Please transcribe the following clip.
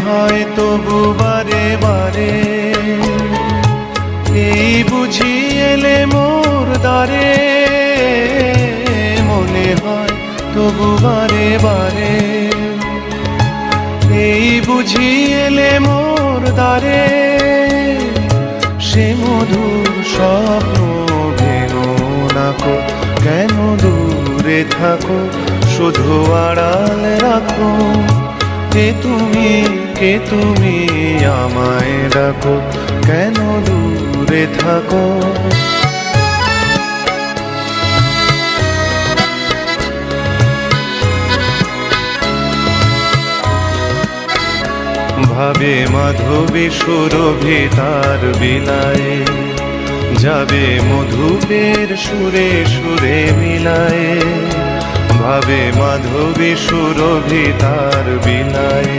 হয় তবু বারে বারে এই বুঝি এলে মোর দ্বারে, মনে হয় তবু বারে বারে এই বুঝি এলে মোর দ্বারে। সে মধুর স্বপ্ন ভেঙো নাকো, কেন দূরে থাকো শুধু আড়াল রাখো। কে তুমি আমায় ডাকো, কেন দূরে থাকো। ভাবে মাধবী সুরভি তার বিলায়, যাবে মধুপের সুরে সুরে মিলায়। ভাবে মাধবী সুরভি তার বিলায়,